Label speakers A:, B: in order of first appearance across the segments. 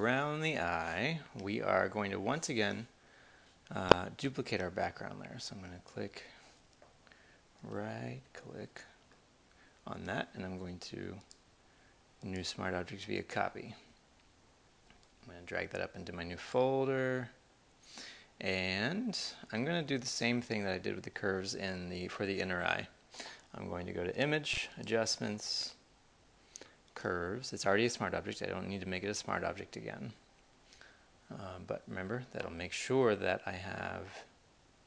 A: around the eye, we are going to once again duplicate our background layer. So I'm going to right click on that, and I'm going to new smart objects via copy. I'm going to drag that up into my new folder, and I'm going to do the same thing that I did with the curves for the inner eye. I'm going to go to Image, Adjustments, Curves. It's already a smart object. I don't need to make it a smart object again. But remember, that'll make sure that I have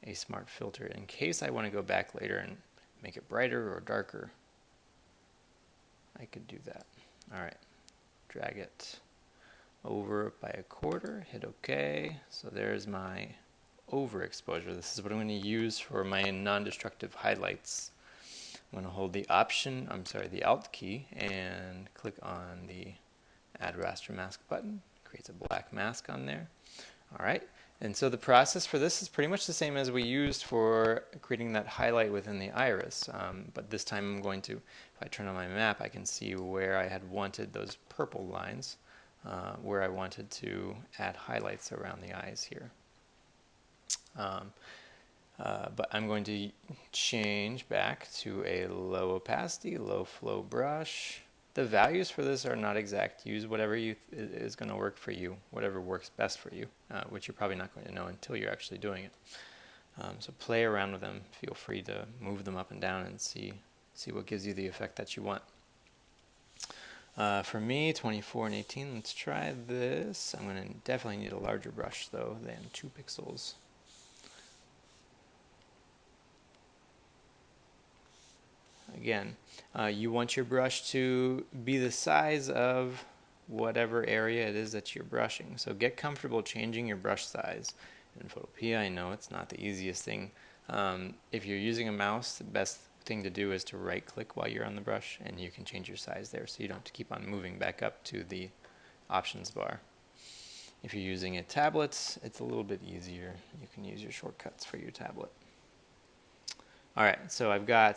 A: a smart filter in case I want to go back later and make it brighter or darker. I could do that. Alright, drag it over by a quarter, hit OK. So there's my overexposure. This is what I'm going to use for my non-destructive highlights. I'm going to hold the the Alt key and click on the Add Raster Mask button. Creates a black mask on there. Alright, and so the process for this is pretty much the same as we used for creating that highlight within the iris. But this time I'm going to, if I turn on my map, I can see where I had wanted those purple lines, where I wanted to add highlights around the eyes here. But I'm going to change back to a low opacity, low flow brush. The values for this are not exact. Use whatever is going to work for you, whatever works best for you, which you're probably not going to know until you're actually doing it. So play around with them. Feel free to move them up and down and see what gives you the effect that you want. For me, 24 and 18, let's try this. I'm going to definitely need a larger brush though than 2 pixels. Again, you want your brush to be the size of whatever area it is that you're brushing. So get comfortable changing your brush size. In Photopea, I know it's not the easiest thing. If you're using a mouse, the best thing to do is to right click while you're on the brush, and you can change your size there so you don't have to keep on moving back up to the options bar. If you're using a tablet, it's a little bit easier. You can use your shortcuts for your tablet. Alright, so I'm going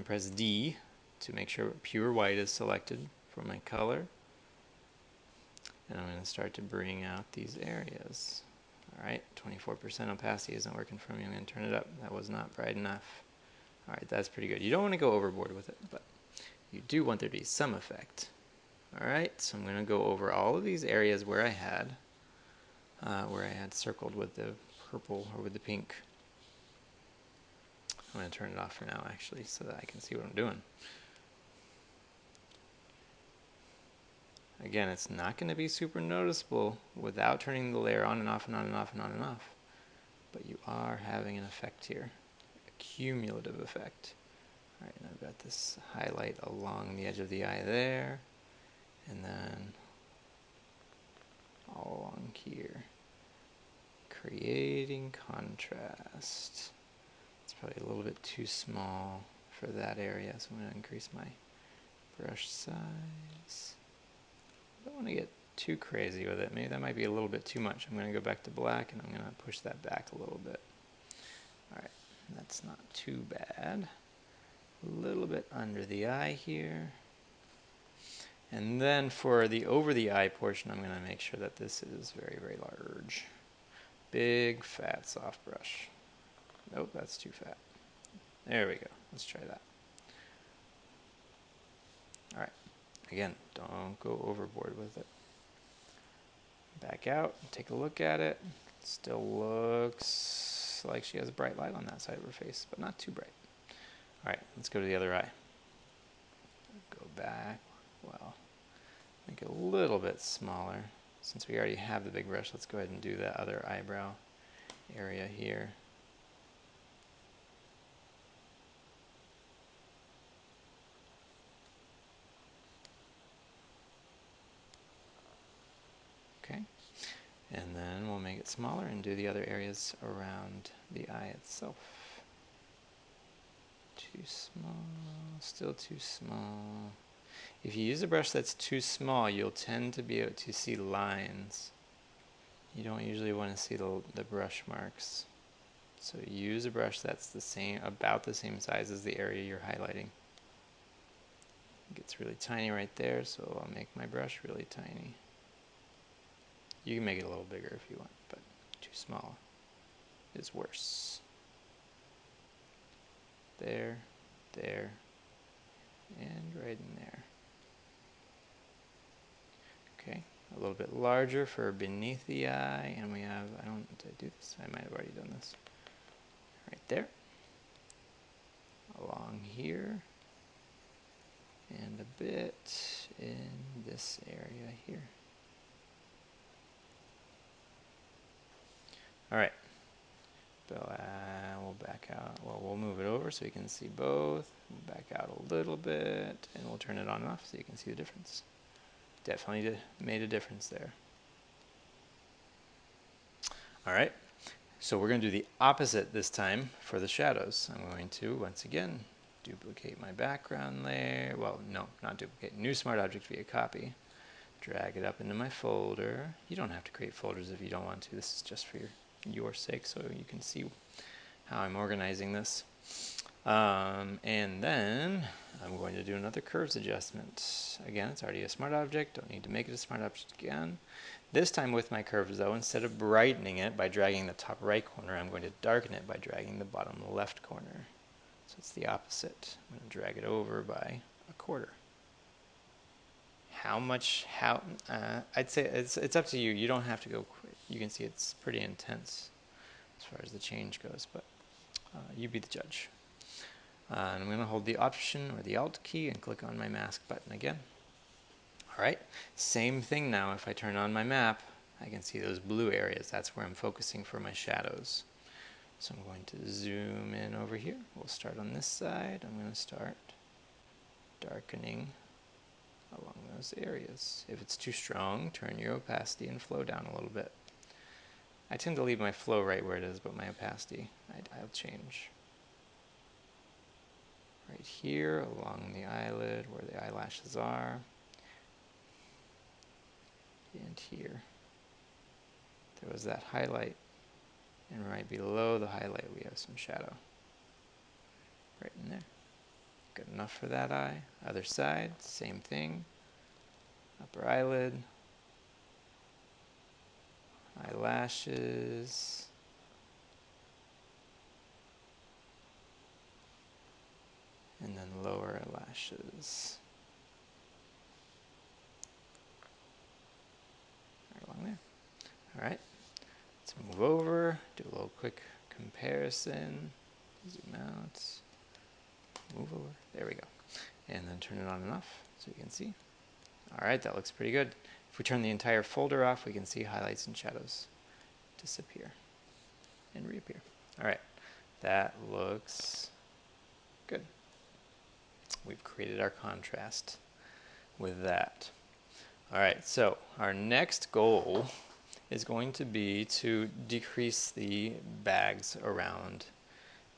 A: to press D to make sure pure white is selected for my color. And I'm going to start to bring out these areas. Alright, 24% opacity isn't working for me. I'm going to turn it up. That was not bright enough. Alright, that's pretty good. You don't want to go overboard with it, but you do want there to be some effect. Alright, so I'm going to go over all of these areas where I had circled with the purple or with the pink. I'm going to turn it off for now, actually, so that I can see what I'm doing. Again, it's not going to be super noticeable without turning the layer on and off and on and off and on and off. But you are having an effect here, a cumulative effect. Alright, and I've got this highlight along the edge of the eye there, and then all along here, creating contrast. It's probably a little bit too small for that area, so I'm going to increase my brush size. I don't want to get too crazy with it. Maybe that might be a little bit too much. I'm going to go back to black, and I'm going to push that back a little bit. Alright, that's not too bad. A little bit under the eye here. And then for the over the eye portion, I'm going to make sure that this is very, very large. Big, fat, soft brush. Nope, that's too fat. There we go. Let's try that. Alright, again, don't go overboard with it. Back out, take a look at it. Still looks like she has a bright light on that side of her face, but not too bright. Alright, let's go to the other eye. Go back, well, make it a little bit smaller. Since we already have the big brush, let's go ahead and do the other eyebrow area here. Okay, and then we'll make it smaller and do the other areas around the eye itself. Too small, still too small. If you use a brush that's too small, you'll tend to be able to see lines. You don't usually want to see the brush marks. So use a brush that's about the same size as the area you're highlighting. It gets really tiny right there, so I'll make my brush really tiny. You can make it a little bigger if you want, but too small is worse. There, there, and right in there. Okay, a little bit larger for beneath the eye, and we have, did I do this? I might have already done this. Right there, along here, and a bit in this area here. All right, we'll back out, well, we'll move it over so you can see both. We'll back out a little bit, and we'll turn it on and off so you can see the difference. Definitely made a difference there. All right, so we're going to do the opposite this time for the shadows. I'm going to, once again, duplicate my background layer. Well, no, not duplicate. New Smart Object via copy. Drag it up into my folder. You don't have to create folders if you don't want to. This is just for your sake so you can see how I'm organizing this. And then I'm going to do another curves adjustment. Again, it's already a smart object. Don't need to make it a smart object again. This time with my curves though, instead of brightening it by dragging the top right corner, I'm going to darken it by dragging the bottom left corner. So it's the opposite. I'm going to drag it over by a quarter. How much, I'd say it's up to you. You don't have to go quick. You can see it's pretty intense as far as the change goes, but you be the judge. And I'm going to hold the Option or the Alt key and click on my mask button again. All right, same thing now. If I turn on my map, I can see those blue areas. That's where I'm focusing for my shadows. So I'm going to zoom in over here. We'll start on this side. I'm going to start darkening along those areas. If it's too strong, turn your opacity and flow down a little bit. I tend to leave my flow right where it is, but my opacity, I'll change. Right here along the eyelid where the eyelashes are. And here. There was that highlight. And right below the highlight we have some shadow. Right in there. Good enough for that eye. Other side, same thing. Upper eyelid. Eyelashes. And then lower lashes. Right along there. Alright. Let's move over, do a little quick comparison. Zoom out. Move over. There we go. And then turn it on and off so you can see. Alright, that looks pretty good. If we turn the entire folder off, we can see highlights and shadows disappear and reappear. Alright, that looks good. We've created our contrast with that. Alright, so our next goal is going to be to decrease the bags around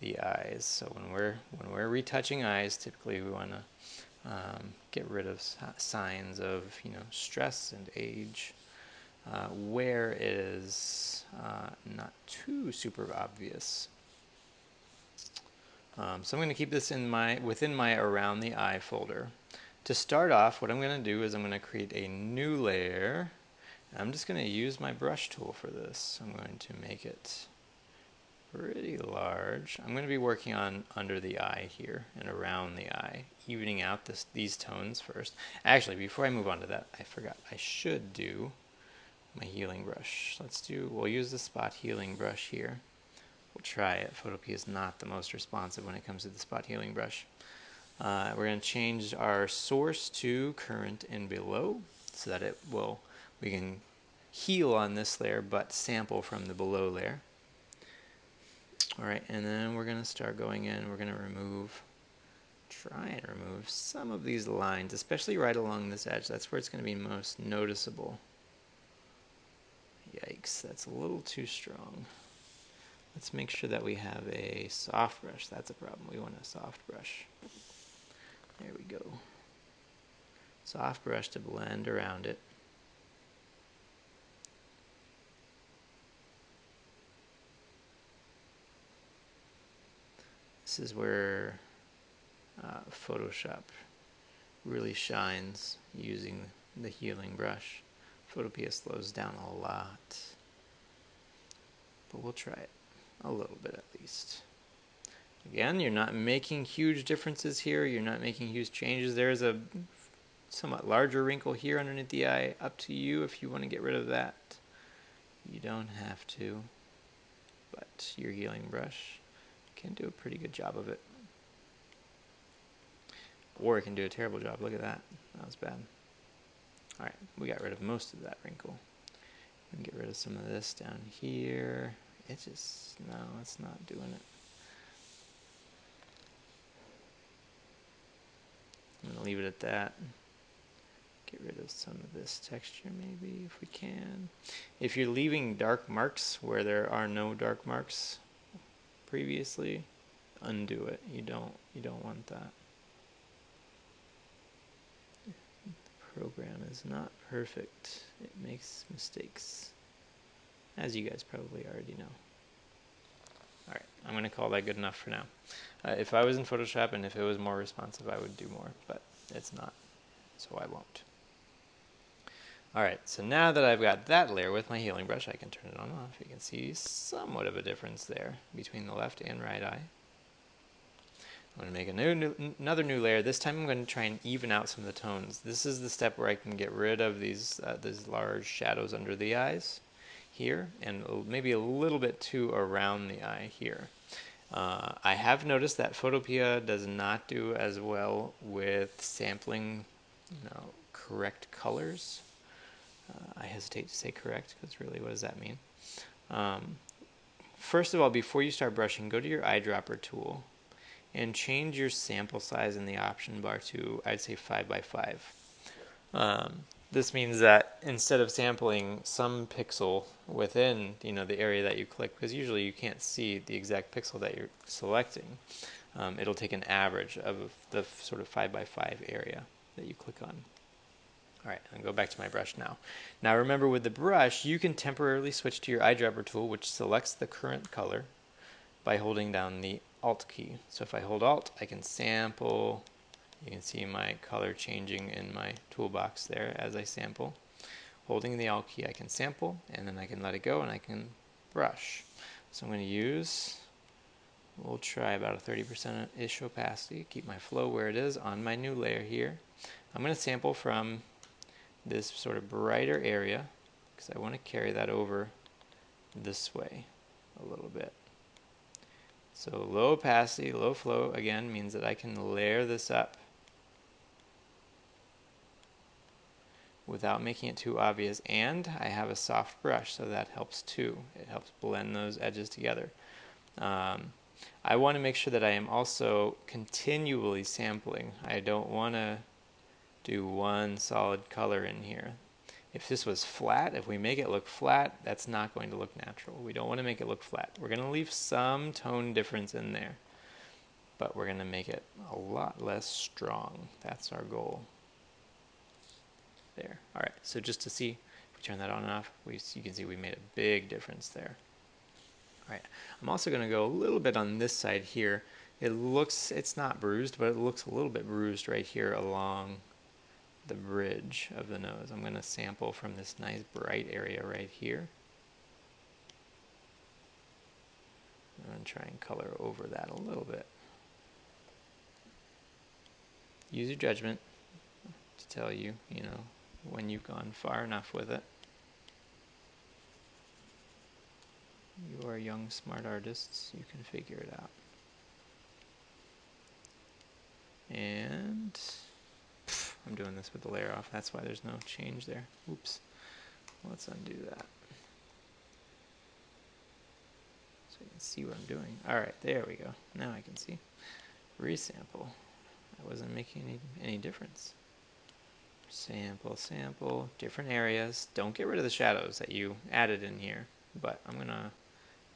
A: the eyes. So when we're retouching eyes, typically we want to get rid of signs of stress and age, where it is not too super obvious. So I'm going to keep this within my around the eye folder. To start off, what I'm going to do is I'm going to create a new layer. I'm just going to use my brush tool for this. I'm going to make it pretty large. I'm going to be working on under the eye here and around the eye, evening out these tones first. Actually, before I move on to that, I forgot. I should do my healing brush. We'll use the spot healing brush here. We'll try it. Photopea is not the most responsive when it comes to the spot healing brush. We're going to change our source to current and below so that we can heal on this layer but sample from the below layer. Alright, and then we're going to start going in. We're going to try and remove some of these lines, especially right along this edge. That's where it's going to be most noticeable. Yikes, that's a little too strong. Let's make sure that we have a soft brush. That's a problem. We want a soft brush. There we go. Soft brush to blend around it. This is where Photoshop really shines using the healing brush. Photopea slows down a lot, but we'll try it a little bit at least. Again, you're not making huge differences here. You're not making huge changes. There's a somewhat larger wrinkle here underneath the eye. Up to you if you want to get rid of that. You don't have to, but your healing brush can do a pretty good job of it. Or it can do a terrible job. Look at that. That was bad. Alright, we got rid of most of that wrinkle. We can get rid of some of this down here. It just, no, it's not doing it. I'm going to leave it at that. Get rid of some of this texture maybe if we can. If you're leaving dark marks where there are no dark marks previously, undo it. You don't want that. The program is not perfect. It makes mistakes, as you guys probably already know. Alright, I'm going to call that good enough for now. If I was in Photoshop and if it was more responsive, I would do more, but it's not, so I won't. Alright, so now that I've got that layer with my healing brush, I can turn it on and off. You can see somewhat of a difference there between the left and right eye. I'm going to make another new layer. This time I'm going to try and even out some of the tones. This is the step where I can get rid of these large shadows under the eyes here, and maybe a little bit too around the eye here. I have noticed that Photopea does not do as well with sampling, correct colors. I hesitate to say correct because really, what does that mean? First of all, before you start brushing, go to your eyedropper tool and change your sample size in the option bar to, I'd say, 5x5. This means that instead of sampling some pixel within the area that you click, because usually you can't see the exact pixel that you're selecting, it'll take an average of the sort of 5x5 area that you click on. Alright, I'll go back to my brush now. Now remember, with the brush, you can temporarily switch to your eyedropper tool, which selects the current color by holding down the Alt key. So if I hold Alt, I can sample. You can see my color changing in my toolbox there as I sample. Holding the Alt key, I can sample, and then I can let it go, and I can brush. So I'm going to use, we'll try about a 30%-ish opacity, keep my flow where it is on my new layer here. I'm going to sample from this sort of brighter area, because I want to carry that over this way a little bit. So low opacity, low flow, again, means that I can layer this up without making it too obvious, and I have a soft brush, so that helps too. It helps blend those edges together. I want to make sure that I am also continually sampling. I don't want to do one solid color in here. If this was flat, if we make it look flat, that's not going to look natural. We don't want to make it look flat. We're going to leave some tone difference in there, but we're going to make it a lot less strong. That's our goal. There. Alright, so just to see, if we turn that on and off, you can see we made a big difference there. Alright, I'm also going to go a little bit on this side here. It's not bruised, but it looks a little bit bruised right here along the bridge of the nose. I'm going to sample from this nice bright area right here. I'm going to try and color over that a little bit. Use your judgment to tell you, when you've gone far enough with it. You are young, smart artists. You can figure it out. And I'm doing this with the layer off. That's why there's no change there. Oops. Let's undo that. So you can see what I'm doing. Alright, there we go. Now I can see. Resample. I wasn't making any difference. Sample, sample, different areas. Don't get rid of the shadows that you added in here, but I'm going to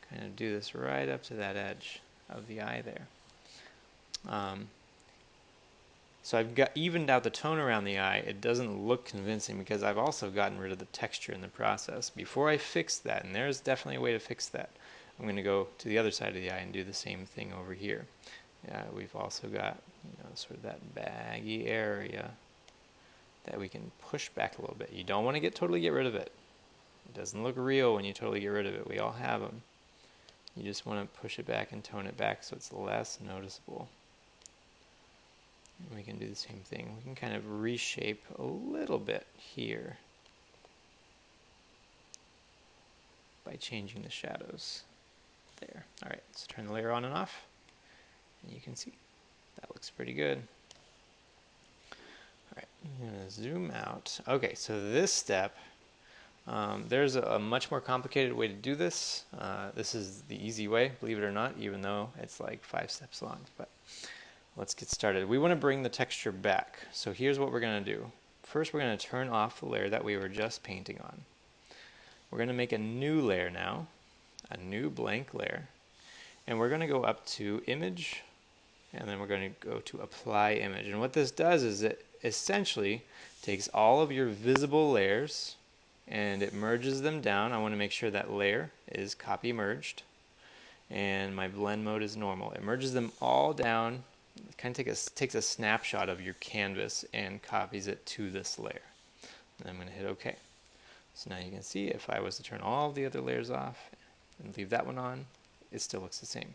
A: kind of do this right up to that edge of the eye there. So I've evened out the tone around the eye. It doesn't look convincing because I've also gotten rid of the texture in the process. Before I fix that, and there's definitely a way to fix that, I'm going to go to the other side of the eye and do the same thing over here. We've also got sort of that baggy area that we can push back a little bit. You don't want to totally get rid of it. It doesn't look real when you totally get rid of it. We all have them. You just want to push it back and tone it back so it's less noticeable. And we can do the same thing. We can kind of reshape a little bit here by changing the shadows there. All right, let's turn the layer on and off. And you can see that looks pretty good. All right, I'm going to zoom out. Okay, so this step, there's a much more complicated way to do this. This is the easy way, believe it or not, even though it's like 5 steps long. But let's get started. We want to bring the texture back. So here's what we're going to do. First, we're going to turn off the layer that we were just painting on. We're going to make a new layer now, a new blank layer. And we're going to go up to Image, and then we're going to go to Apply Image. And what this does is it essentially takes all of your visible layers and it merges them down. I want to make sure that layer is copy merged and my blend mode is normal. It merges them all down. It kind of takes a snapshot of your canvas and copies it to this layer. And I'm going to hit OK. So now you can see if I was to turn all the other layers off and leave that one on, it still looks the same.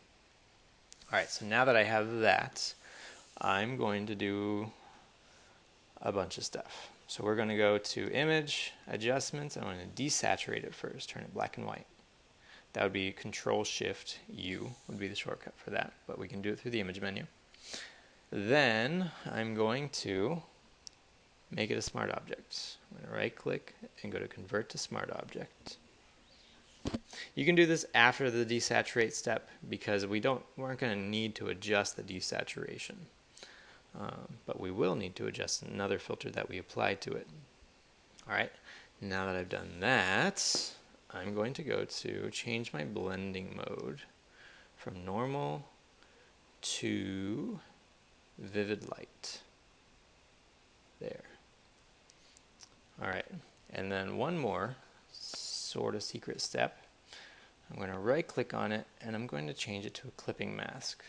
A: Alright, so now that I have that, I'm going to do a bunch of stuff. So we're going to go to Image, Adjustments. I'm going to desaturate it first, turn it black and white. That would be Control-Shift-U would be the shortcut for that, but we can do it through the Image menu. Then I'm going to make it a Smart Object. I'm going to right-click and go to Convert to Smart Object. You can do this after the desaturate step because we aren't going to need to adjust the desaturation. But we will need to adjust another filter that we applied to it. Alright, now that I've done that, I'm going to go to change my blending mode from normal to vivid light. There. Alright, and then one more sort of secret step. I'm going to right click on it and I'm going to change it to a clipping mask.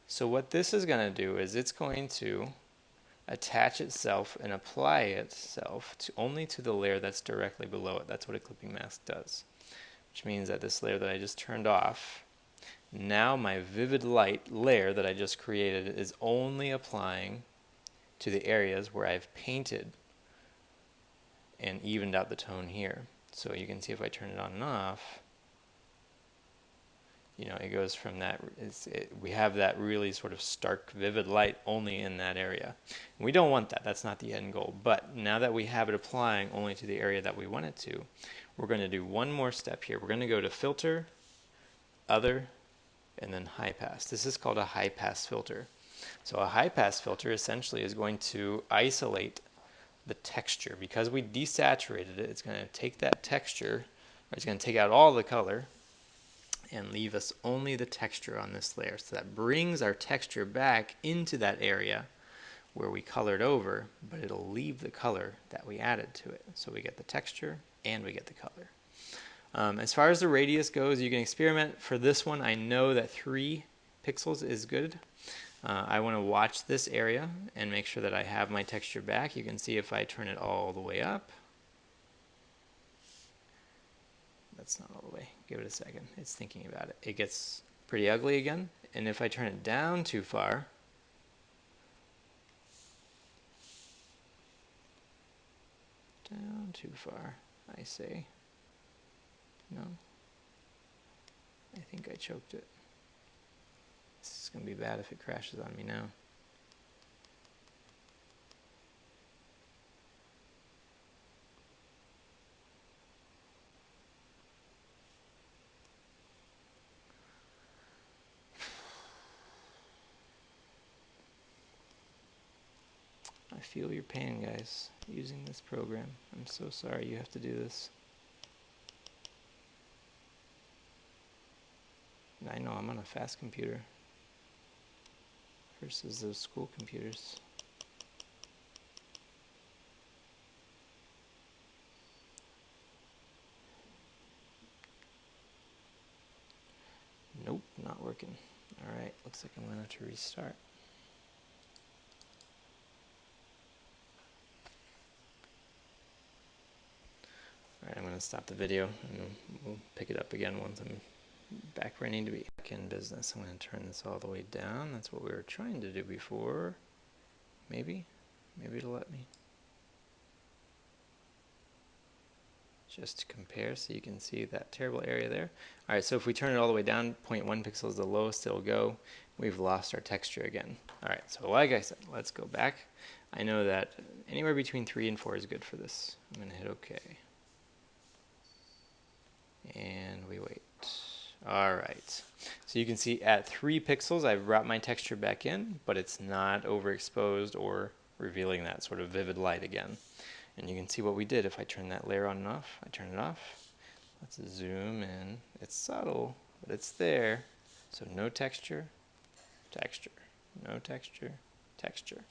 A: So what this is going to do is it's going to attach itself and apply itself only to the layer that's directly below it. That's what a clipping mask does. Which means that this layer that I just turned off, now my vivid light layer that I just created is only applying to the areas where I've painted and evened out the tone here. So you can see if I turn it on and off, you know, it goes from that, we have that really sort of stark vivid light only in that area. And we don't want that, that's not the end goal. But now that we have it applying only to the area that we want it to, we're going to do one more step here. We're going to go to Filter, Other, and then High Pass. This is called a high pass filter. So a high pass filter essentially is going to isolate the texture. Because we desaturated it, it's going to take that texture, or it's going to take out all the color, and leave us only the texture on this layer. So that brings our texture back into that area where we colored over, but it'll leave the color that we added to it. So we get the texture and we get the color. As far as the radius goes, you can experiment. For this one, I know that 3 pixels is good. I want to watch this area and make sure that I have my texture back. You can see if I turn it all the way up. That's not all the way. Give it a second. It's thinking about it. It gets pretty ugly again. And if I turn it down too far, I say, no, I think I choked it. This is going to be bad if it crashes on me now. I feel your pain, guys, using this program. I'm so sorry you have to do this. I know I'm on a fast computer versus those school computers. Nope, not working. Alright, looks like I'm going to have to restart. stop the video and we'll pick it up again once I'm back where I need to be. Back in business. I'm going to turn this all the way down. That's what we were trying to do before. Maybe it'll let me. Just to compare so you can see that terrible area there. Alright, so if we turn it all the way down, 0.1 pixel is the lowest it'll go. We've lost our texture again. Alright, so like I said, let's go back. I know that anywhere between 3 and 4 is good for this. I'm going to hit OK. And we wait. Alright, so you can see at 3 pixels I've brought my texture back in, but it's not overexposed or revealing that sort of vivid light again. And you can see what we did. If I turn that layer on and off, I turn it off. Let's zoom in. It's subtle, but it's there. So no texture, texture, no texture, texture.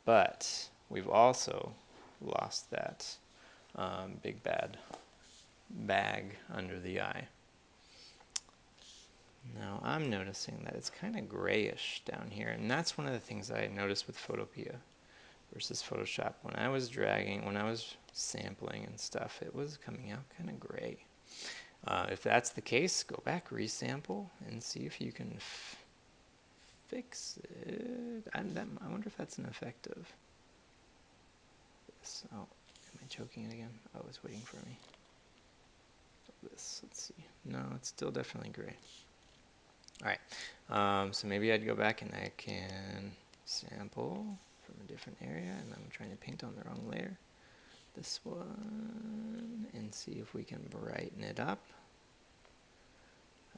A: But we've also lost that big bad bag under the eye. Now I'm noticing that it's kind of grayish down here, and that's one of the things that I noticed with Photopea versus Photoshop. When I was dragging, when I was sampling and stuff, it was coming out kind of gray. If that's the case, go back, resample, and see if you can fix it. I wonder if that's an effect of this. Oh, am I choking it again? Oh, it's waiting for me. This, let's see. No, it's still definitely gray. Alright, so maybe I'd go back and I can sample from a different area, and I'm trying to paint on the wrong layer. This one, and see if we can brighten it up.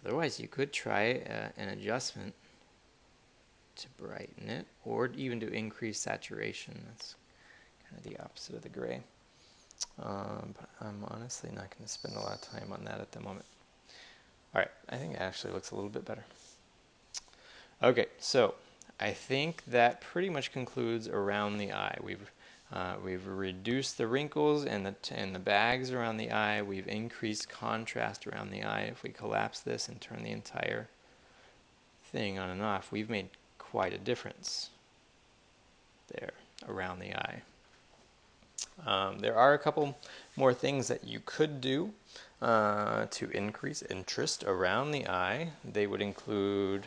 A: Otherwise, you could try an adjustment to brighten it, or even to increase saturation. That's kind of the opposite of the gray. But I'm honestly not going to spend a lot of time on that at the moment. Alright, I think it actually looks a little bit better. Okay, so I think that pretty much concludes around the eye. We've reduced the wrinkles and the bags around the eye. We've increased contrast around the eye. If we collapse this and turn the entire thing on and off, we've made quite a difference there around the eye. There are a couple more things that you could do to increase interest around the eye. They would include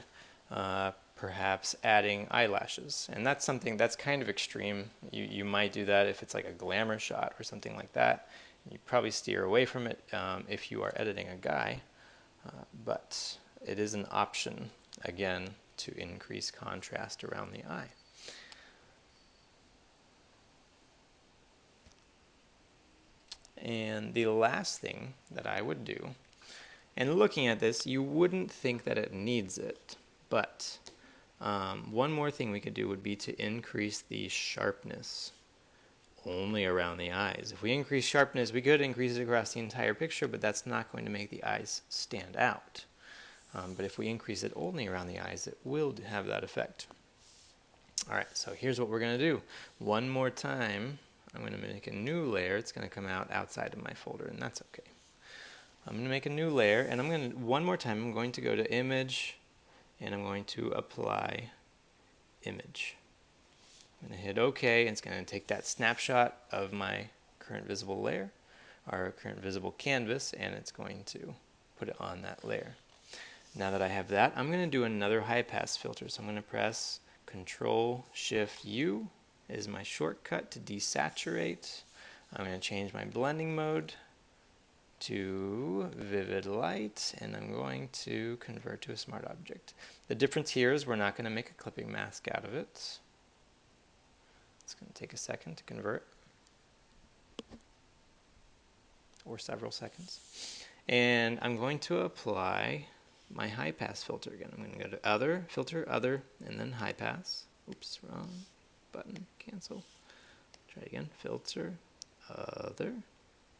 A: perhaps adding eyelashes, and that's something that's kind of extreme. You might do that if it's like a glamour shot or something like that. You probably steer away from it if you are editing a guy, but it is an option, again, to increase contrast around the eye. And the last thing that I would do, and looking at this, you wouldn't think that it needs it, but one more thing we could do would be to increase the sharpness only around the eyes. If we increase sharpness, we could increase it across the entire picture, but that's not going to make the eyes stand out. But if we increase it only around the eyes, it will have that effect. Alright, so here's what we're going to do. One more time, I'm going to make a new layer. It's going to come out outside of my folder, and that's okay. I'm going to make a new layer, and I'm going to, one more time, I'm going to go to Image, and I'm going to apply Image. I'm going to hit OK, and it's going to take that snapshot of my current visible layer, our current visible canvas, and it's going to put it on that layer. Now that I have that, I'm going to do another high pass filter. So I'm going to press Control-Shift-U is my shortcut to desaturate. I'm going to change my blending mode to vivid light, and I'm going to convert to a smart object. The difference here is we're not going to make a clipping mask out of it. It's going to take a second to convert, or several seconds. And I'm going to apply my high pass filter again. I'm going to go to Other, Filter, Other, and then High Pass. Oops, wrong button, cancel. Try again, Filter, Other,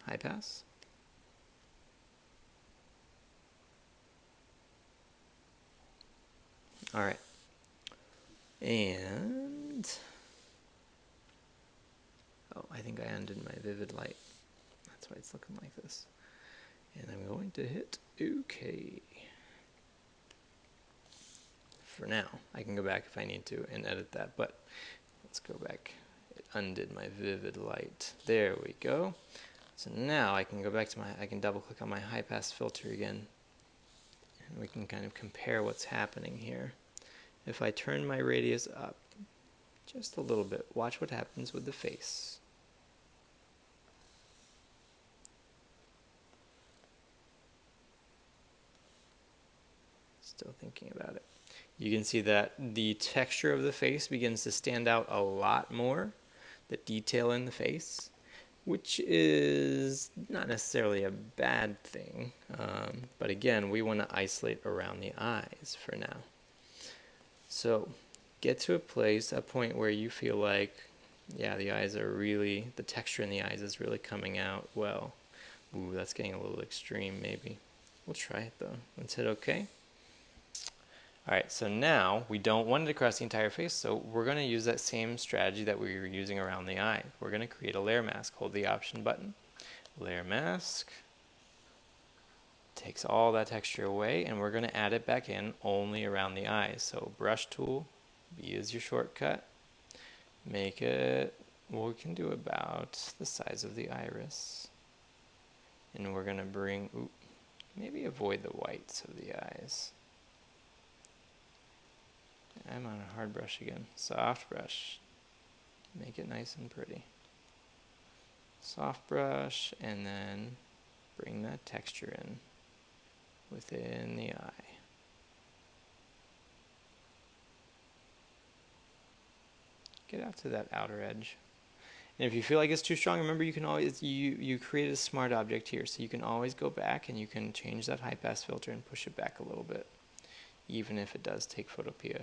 A: High Pass. Alright, and oh, I think I undid my vivid light. That's why it's looking like this. And I'm going to hit OK. For now, I can go back if I need to and edit that, but let's go back. It undid my vivid light. There we go. So now I can go back to I can double click on my high pass filter again, and we can kind of compare what's happening here. If I turn my radius up just a little bit, watch what happens with the face. Still thinking about it. You can see that the texture of the face begins to stand out a lot more, the detail in the face, which is not necessarily a bad thing. But again, we want to isolate around the eyes for now. So get to a point where you feel like, yeah, the eyes are really, the texture in the eyes is really coming out well. Ooh, that's getting a little extreme maybe. We'll try it though. Let's hit OK. Alright, so now we don't want it across the entire face, so we're going to use that same strategy that we were using around the eye. We're going to create a layer mask. Hold the Option button. Layer mask. Takes all that texture away, and we're going to add it back in only around the eyes. So brush tool, B is your shortcut. Make it, well, we can do about the size of the iris. And we're going to bring, maybe avoid the whites of the eyes. I'm on a hard brush again. Soft brush. Make it nice and pretty. Soft brush, and then bring that texture in within the eye. Get out to that outer edge. And if you feel like it's too strong, remember you can always, you created a smart object here, so you can always go back and you can change that high pass filter and push it back a little bit. Even if it does take Photopea,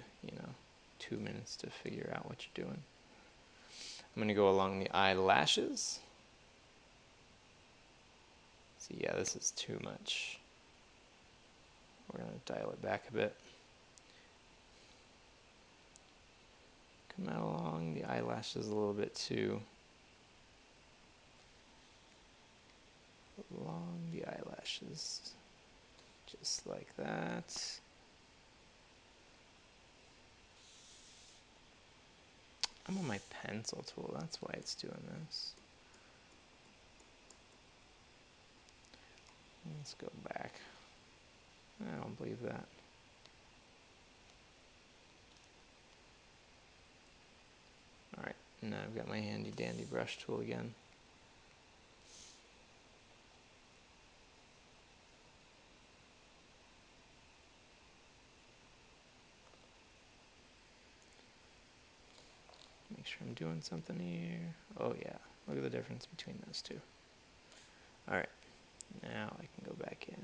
A: 2 minutes to figure out what you're doing. I'm going to go along the eyelashes. See, yeah, this is too much. We're going to dial it back a bit. Come out along the eyelashes a little bit too. Along the eyelashes. Just like that. I'm on my pencil tool, that's why it's doing this. Let's go back. I don't believe that. Alright, now I've got my handy dandy brush tool again. Make sure I'm doing something here. Oh yeah, look at the difference between those two. Alright, now I can go back in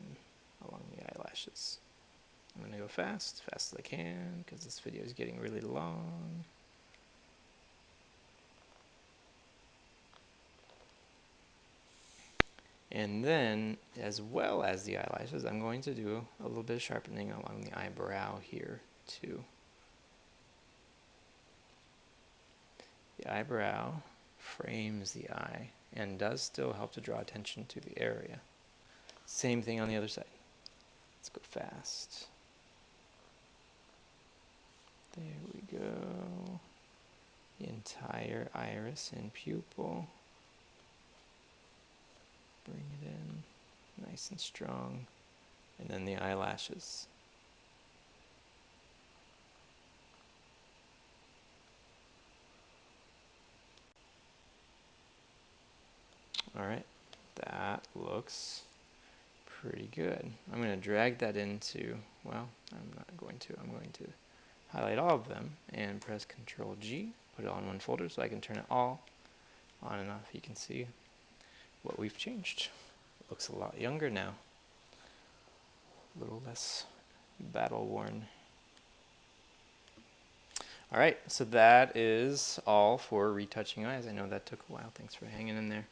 A: along the eyelashes. I'm going to go fast as I can, because this video is getting really long. And then, as well as the eyelashes, I'm going to do a little bit of sharpening along the eyebrow here, too. The eyebrow frames the eye and does still help to draw attention to the area. Same thing on the other side. Let's go fast. There we go. The entire iris and pupil. Bring it in nice and strong. And then the eyelashes. Alright, that looks pretty good. I'm going to drag that into, well, I'm not going to. I'm going to highlight all of them and press Ctrl G, put it on one folder so I can turn it all on and off. You can see what we've changed. It looks a lot younger now. A little less battle worn. Alright, so that is all for retouching eyes. I know that took a while. Thanks for hanging in there.